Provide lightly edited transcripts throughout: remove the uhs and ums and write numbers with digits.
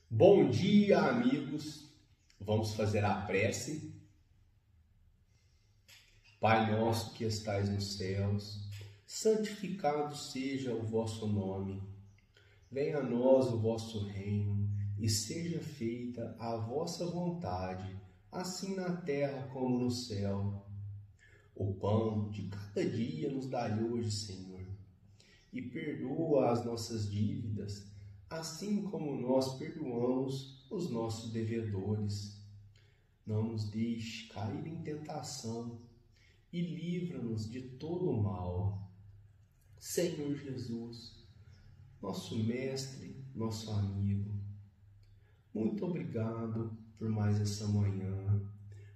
Bom dia, amigos. Vamos fazer a prece. Pai nosso que estais nos céus, santificado seja o vosso nome. Venha a nós o vosso reino e seja feita a vossa vontade, assim na terra como no céu. O pão de cada dia nos dai hoje, Senhor, e perdoa as nossas dívidas, assim como nós perdoamos os nossos devedores. Não nos deixe cair em tentação e livra-nos de todo o mal. Senhor Jesus, nosso mestre, nosso amigo, muito obrigado por mais essa manhã,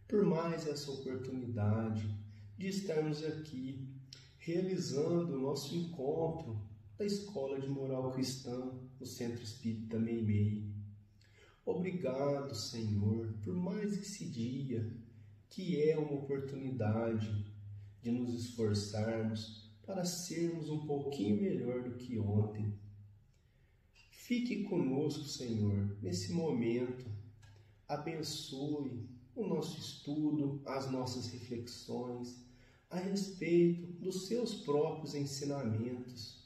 por mais essa oportunidade de estarmos aqui realizando o nosso encontro da Escola de Moral Cristã no Centro Espírita Meimei. Obrigado, Senhor, por mais esse dia, que é uma oportunidade de nos esforçarmos para sermos um pouquinho melhor do que ontem. Fique conosco, Senhor, nesse momento. Abençoe o nosso estudo, as nossas reflexões a respeito dos seus próprios ensinamentos.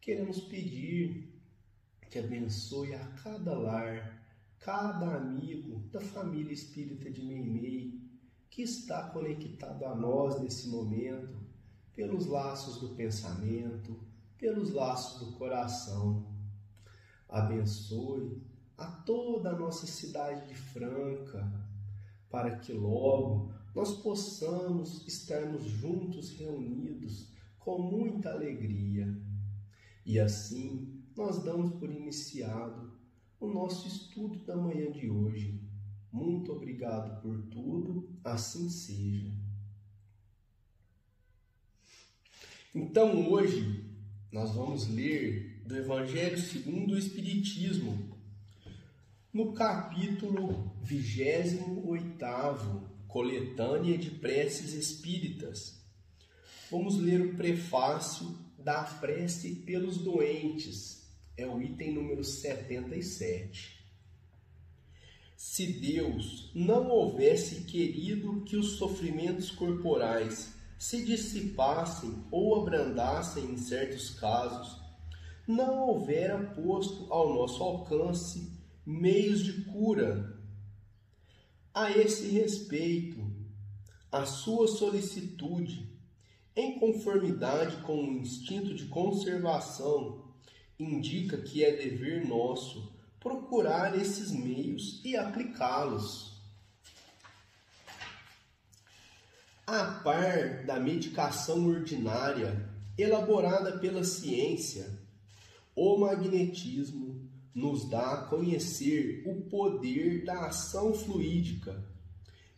Queremos pedir que abençoe a cada lar, cada amigo da família espírita de Meimei que está conectado a nós nesse momento, pelos laços do pensamento, pelos laços do coração. Abençoe a toda a nossa cidade de Franca, para que logo nós possamos estarmos juntos, reunidos, com muita alegria. E assim, nós damos por iniciado o nosso estudo da manhã de hoje. Muito obrigado por tudo, assim seja. Então, hoje, nós vamos ler do Evangelho segundo o Espiritismo, no capítulo 28º, Coletânea de Preces Espíritas. Vamos ler o prefácio da prece pelos doentes. É o item número 77. Se Deus não houvesse querido que os sofrimentos corporais se dissipassem ou abrandassem em certos casos, não houvera posto ao nosso alcance meios de cura. A esse respeito, a sua solicitude, em conformidade com o instinto de conservação, indica que é dever nosso procurar esses meios e aplicá-los. A par da medicação ordinária elaborada pela ciência, o magnetismo nos dá a conhecer o poder da ação fluídica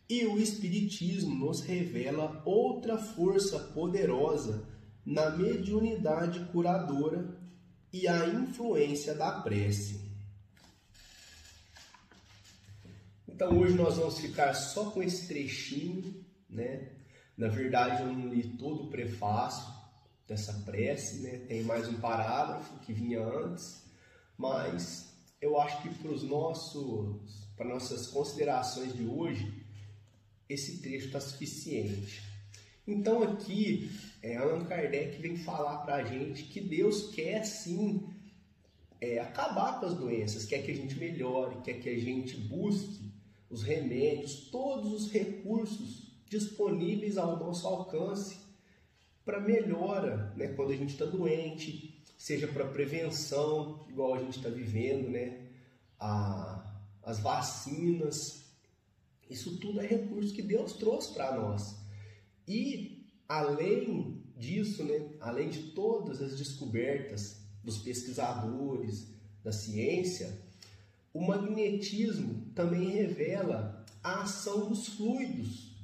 e o Espiritismo nos revela outra força poderosa na mediunidade curadora e a influência da prece. Então hoje nós vamos ficar só com esse trechinho, né? Na verdade eu não li todo o prefácio dessa prece, né? Tem mais um parágrafo que vinha antes, mas eu acho que para nossas considerações de hoje, esse trecho está suficiente. Então aqui, Allan Kardec vem falar para a gente que Deus quer sim acabar com as doenças, quer que a gente melhore, quer que a gente busque os remédios, todos os recursos disponíveis ao nosso alcance para melhora, né, quando a gente está doente, seja para prevenção, igual a gente está vivendo, né, as vacinas. Isso tudo é recurso que Deus trouxe para nós. E, além disso, né, além de todas as descobertas dos pesquisadores, da ciência, o magnetismo também revela a ação dos fluidos,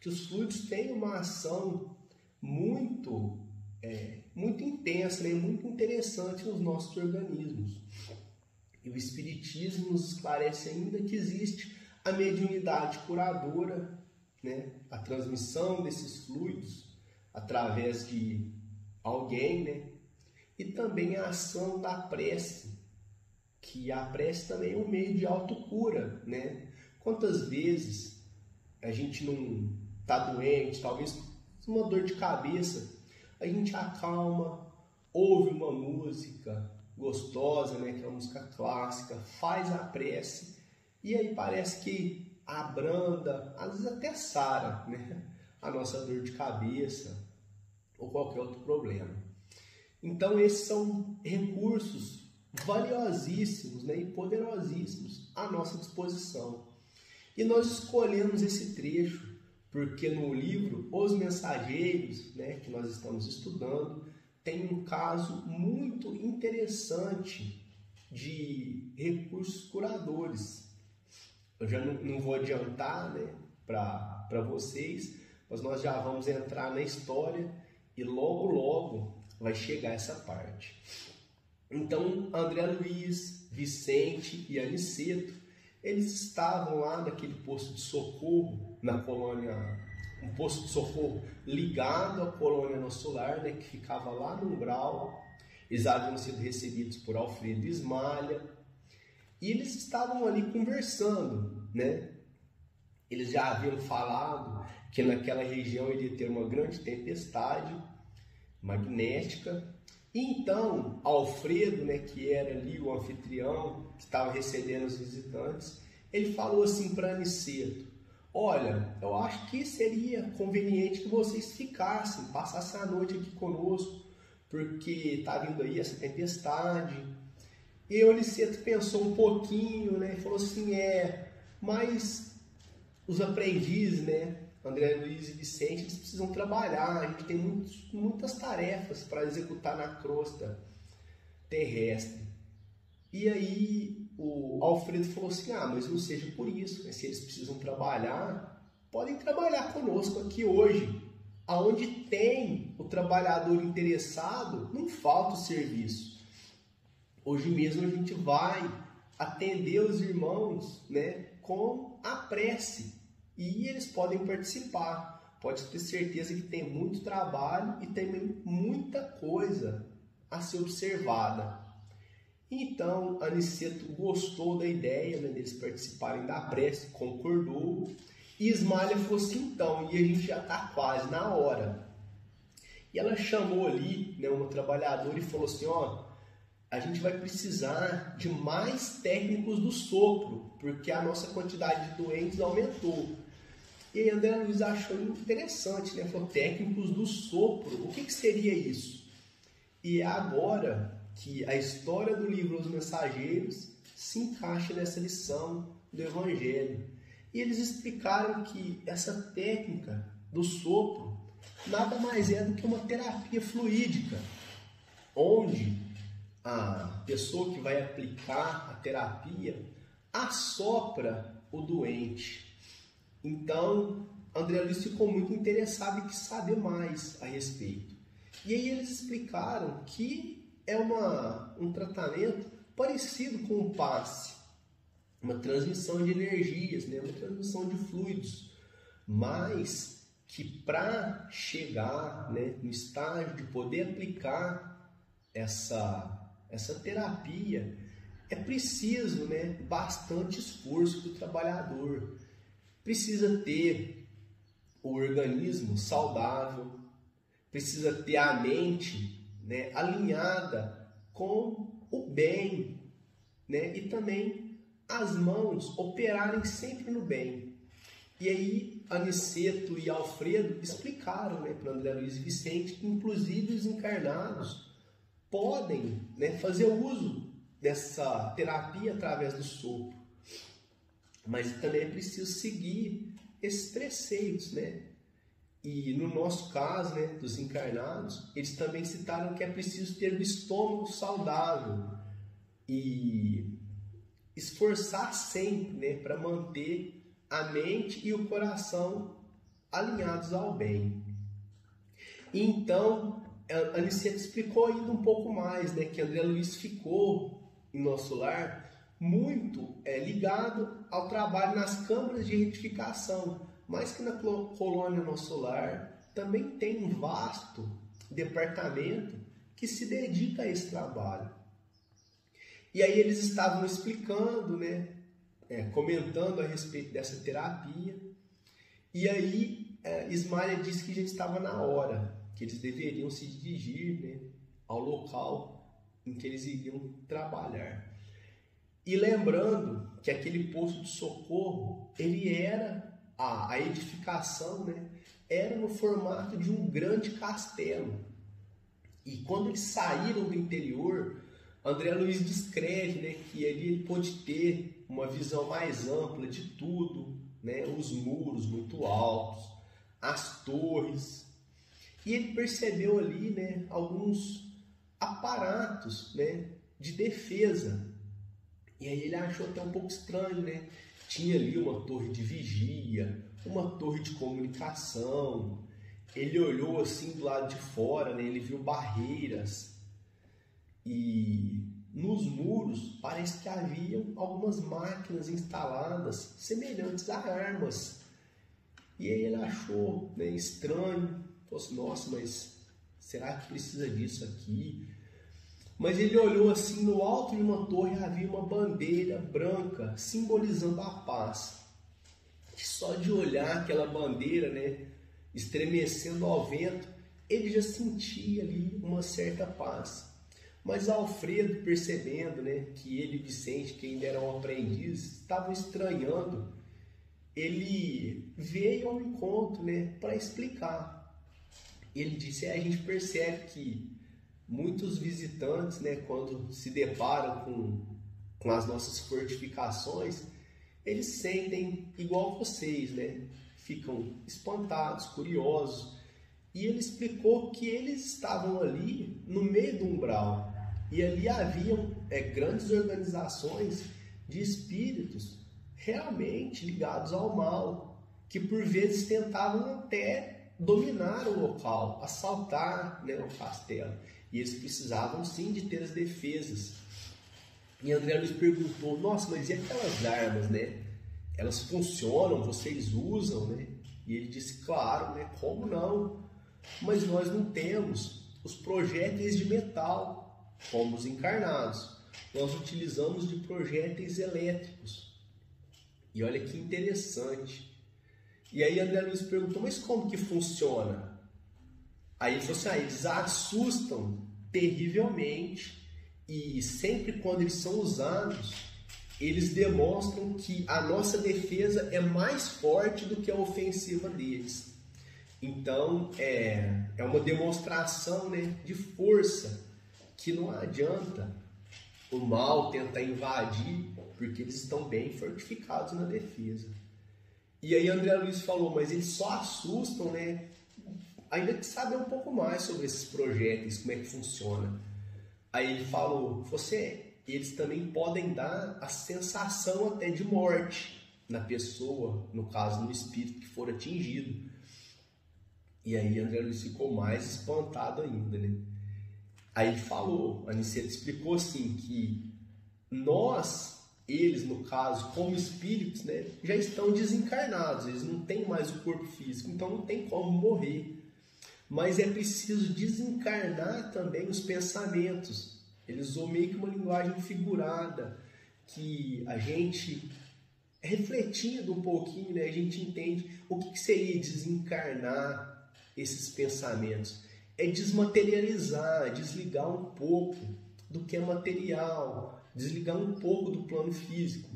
que os fluidos têm uma ação muito intensa, né, muito interessante nos nossos organismos. E o Espiritismo nos esclarece ainda que existe a mediunidade curadora, né, a transmissão desses fluidos através de alguém, né, e também a ação da prece, que que a prece também é um meio de autocura, né? Quantas vezes a gente não está doente, talvez uma dor de cabeça, a gente acalma, ouve uma música gostosa, né, que é uma música clássica, faz a prece e aí parece que abranda, às vezes até sara, né, a nossa dor de cabeça ou qualquer outro problema. Então esses são recursos valiosíssimos, né, e poderosíssimos à nossa disposição. E nós escolhemos esse trecho porque no livro Os Mensageiros, né, que nós estamos estudando, tem um caso muito interessante de recursos curadores. Eu já não vou adiantar, né, para vocês, mas nós já vamos entrar na história e logo vai chegar essa parte. Então, André Luiz, Vicente e Aniceto, eles estavam lá naquele posto de socorro, na colônia, um posto de socorro ligado à colônia Nosso Lar, né, que ficava lá no umbral. Eles haviam sido recebidos por Alfredo Ismalha e eles estavam ali conversando, né? Eles já haviam falado que naquela região iria ter uma grande tempestade magnética. E então, Alfredo, né, que era ali o anfitrião, que estava recebendo os visitantes, ele falou assim para Aniceto: olha, eu acho que seria conveniente que vocês ficassem, passassem a noite aqui conosco, porque está vindo aí essa tempestade. E o Aniceto pensou um pouquinho, né, e falou assim: mas os aprendizes, né, André Luiz e Vicente, eles precisam trabalhar, a gente tem muitas tarefas para executar na crosta terrestre. E aí o Alfredo falou assim: mas não seja por isso, né? Se eles precisam trabalhar, podem trabalhar conosco aqui hoje. Aonde tem o trabalhador interessado, não falta o serviço. Hoje mesmo a gente vai atender os irmãos, né, com a prece. E eles podem participar, pode ter certeza que tem muito trabalho e tem muita coisa a ser observada. Então, Aniceto gostou da ideia, né, deles participarem da prece, concordou, e Ismalha falou assim: então, e a gente já está quase na hora. E ela chamou ali, né, uma trabalhadora e falou assim: a gente vai precisar de mais técnicos do sopro, porque a nossa quantidade de doentes aumentou. E aí André Luiz achou interessante, né? Falou: técnicos do sopro, o que seria isso? E é agora que a história do livro Os Mensageiros se encaixa nessa lição do Evangelho. E eles explicaram que essa técnica do sopro nada mais é do que uma terapia fluídica, onde a pessoa que vai aplicar a terapia assopra o doente. Então, André Luiz ficou muito interessado e quis saber mais a respeito. E aí eles explicaram que é um tratamento parecido com o passe, uma transmissão de energias, né? Uma transmissão de fluidos, mas que para chegar, né, no estágio de poder aplicar essa terapia, é preciso, né, bastante esforço do trabalhador. Precisa ter o organismo saudável, precisa ter a mente, né, alinhada com o bem, né, e também as mãos operarem sempre no bem. E aí Aniceto e Alfredo explicaram, né, para André Luiz e Vicente que inclusive os encarnados podem, né, fazer uso dessa terapia através do sopro. Mas também é preciso seguir esses preceitos, né? E no nosso caso, né, dos encarnados, eles também citaram que é preciso ter o estômago saudável e esforçar sempre, né, para manter a mente e o coração alinhados ao bem. E então, Aniceto explicou ainda um pouco mais, né, que André Luiz ficou em Nosso Lar muito ligado ao trabalho nas câmaras de retificação, mas que na colônia Nosso Lar também tem um vasto departamento que se dedica a esse trabalho. E aí eles estavam explicando, né, comentando a respeito dessa terapia. E aí Ismael disse que já estava na hora, que eles deveriam se dirigir, né, ao local em que eles iriam trabalhar. E lembrando que aquele posto de socorro, ele era, a edificação, né, era no formato de um grande castelo. E quando eles saíram do interior, André Luiz descreve, né, que ali ele pôde ter uma visão mais ampla de tudo, né, os muros muito altos, as torres. E ele percebeu ali, né, alguns aparatos, né, de defesa. E aí ele achou até um pouco estranho, né? Tinha ali uma torre de vigia, uma torre de comunicação. Ele olhou assim do lado de fora, né? Ele viu barreiras. E nos muros parece que haviam algumas máquinas instaladas semelhantes a armas. E aí ele achou, né, estranho. Falou assim, nossa, mas será que precisa disso aqui? Mas ele olhou assim, no alto de uma torre havia uma bandeira branca simbolizando a paz. E só de olhar aquela bandeira, né, estremecendo ao vento, ele já sentia ali uma certa paz. Mas Alfredo, percebendo, né, que ele e Vicente, que ainda eram aprendizes, estavam estranhando, ele veio ao encontro, né, para explicar. Ele disse, a gente percebe que muitos visitantes, né, quando se deparam com as nossas fortificações, eles sentem igual vocês, né? Ficam espantados, curiosos. E ele explicou que eles estavam ali no meio do umbral. E ali haviam grandes organizações de espíritos realmente ligados ao mal, que por vezes tentavam até dominar o local, assaltar, né, o castelo. E eles precisavam sim de ter as defesas. E André Luiz perguntou, nossa, mas e aquelas armas, né? Elas funcionam, vocês usam, né? E ele disse, claro, né? Como não? Mas nós não temos os projéteis de metal, como os encarnados. Nós utilizamos de projéteis elétricos. E olha que interessante. E aí André Luiz perguntou, mas como que funciona? Aí ele falou assim, eles assustam terrivelmente e sempre quando eles são usados, eles demonstram que a nossa defesa é mais forte do que a ofensiva deles. Então, é uma demonstração, né, de força, que não adianta o mal tentar invadir, porque eles estão bem fortificados na defesa. E aí André Luiz falou, mas eles só assustam, né, ainda que saber um pouco mais sobre esses projéteis, como é que funciona. Aí ele falou, eles também podem dar a sensação até de morte na pessoa, no caso, no espírito que for atingido. E aí André Luiz ficou mais espantado ainda, né? Aí ele falou, a Aniceto explicou assim, que eles no caso, como espíritos, né, já estão desencarnados, eles não têm mais o corpo físico, então não tem como morrer. Mas é preciso desencarnar também os pensamentos. Ele usou meio que uma linguagem figurada, que a gente, refletindo um pouquinho, né, a gente entende o que seria desencarnar esses pensamentos. É desmaterializar, desligar um pouco do que é material, desligar um pouco do plano físico.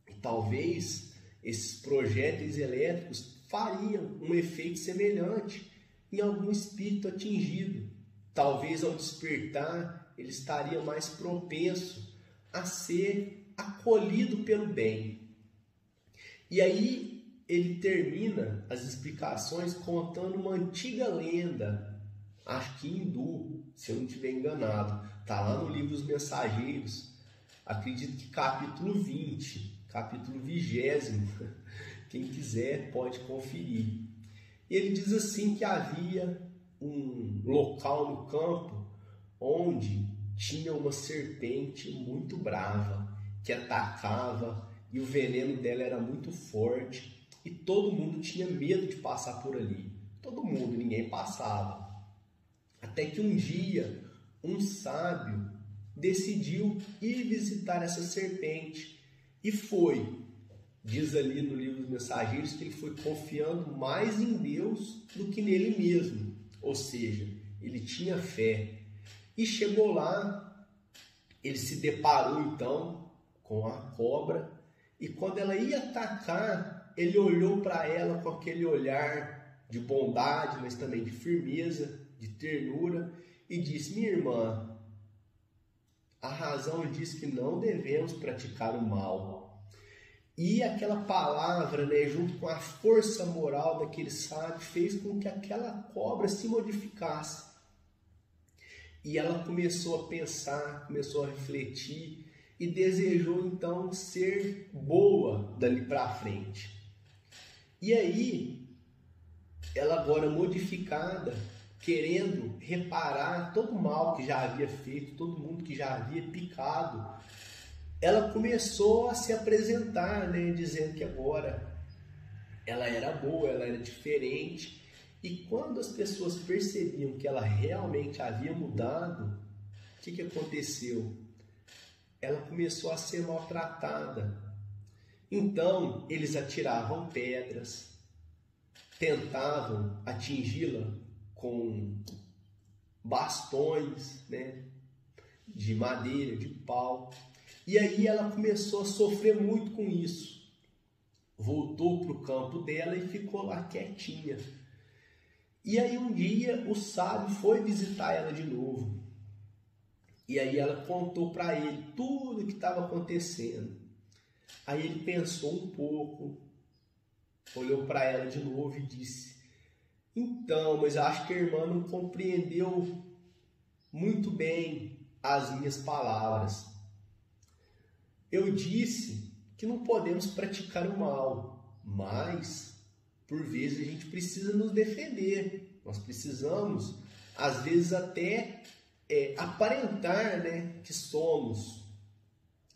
E talvez esses projéteis elétricos fariam um efeito semelhante em algum espírito atingido. Talvez ao despertar ele estaria mais propenso a ser acolhido pelo bem. E aí ele termina as explicações contando uma antiga lenda, acho que hindu, se eu não estiver enganado. Está lá no livro Os Mensageiros, acredito que capítulo 20, capítulo 20, quem quiser pode conferir. Ele diz assim que havia um local no campo onde tinha uma serpente muito brava que atacava e o veneno dela era muito forte e todo mundo tinha medo de passar por ali. Todo mundo, ninguém passava. Até que um dia um sábio decidiu ir visitar essa serpente e foi. Diz ali no livro dos Mensageiros que ele foi confiando mais em Deus do que nele mesmo. Ou seja, ele tinha fé. E chegou lá, ele se deparou então com a cobra. E quando ela ia atacar, ele olhou para ela com aquele olhar de bondade, mas também de firmeza, de ternura. E disse: minha irmã, a razão diz que não devemos praticar o mal. E aquela palavra, né, junto com a força moral daquele sábio, fez com que aquela cobra se modificasse. E ela começou a pensar, começou a refletir e desejou então ser boa dali para frente. E aí, ela agora modificada, querendo reparar todo o mal que já havia feito, todo mundo que já havia picado, ela começou a se apresentar, né, dizendo que agora ela era boa, ela era diferente. E quando as pessoas percebiam que ela realmente havia mudado, o que aconteceu? Ela começou a ser maltratada. Então, eles atiravam pedras, tentavam atingi-la com bastões, né, de madeira, de pau. E aí ela começou a sofrer muito com isso. Voltou para o campo dela e ficou lá quietinha. E aí um dia o sábio foi visitar ela de novo. E aí ela contou para ele tudo o que estava acontecendo. Aí ele pensou um pouco, olhou para ela de novo e disse: então, mas acho que a irmã não compreendeu muito bem as minhas palavras. Eu disse que não podemos praticar o mal, mas por vezes a gente precisa nos defender. Nós precisamos, às vezes, até aparentar, né, que somos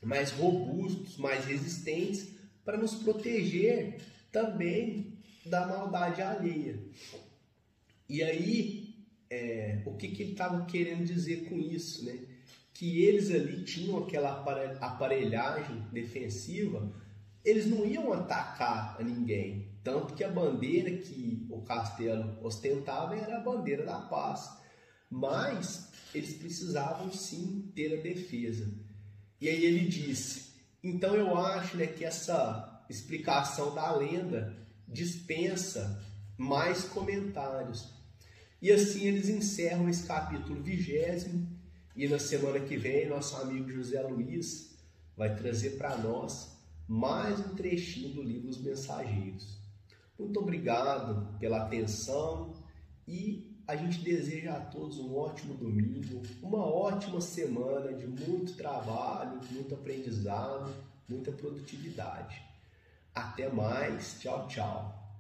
mais robustos, mais resistentes, para nos proteger também da maldade alheia. E aí, o que ele estava querendo dizer com isso, né? Que eles ali tinham aquela aparelhagem defensiva, eles não iam atacar a ninguém. Tanto que a bandeira que o castelo ostentava era a bandeira da paz. Mas eles precisavam sim ter a defesa. E aí ele disse: então eu acho, né, que essa explicação da lenda dispensa mais comentários. E assim eles encerram esse capítulo 20º. E na semana que vem, nosso amigo José Luiz vai trazer para nós mais um trechinho do livro Os Mensageiros. Muito obrigado pela atenção e a gente deseja a todos um ótimo domingo, uma ótima semana de muito trabalho, muito aprendizado, muita produtividade. Até mais, tchau, tchau.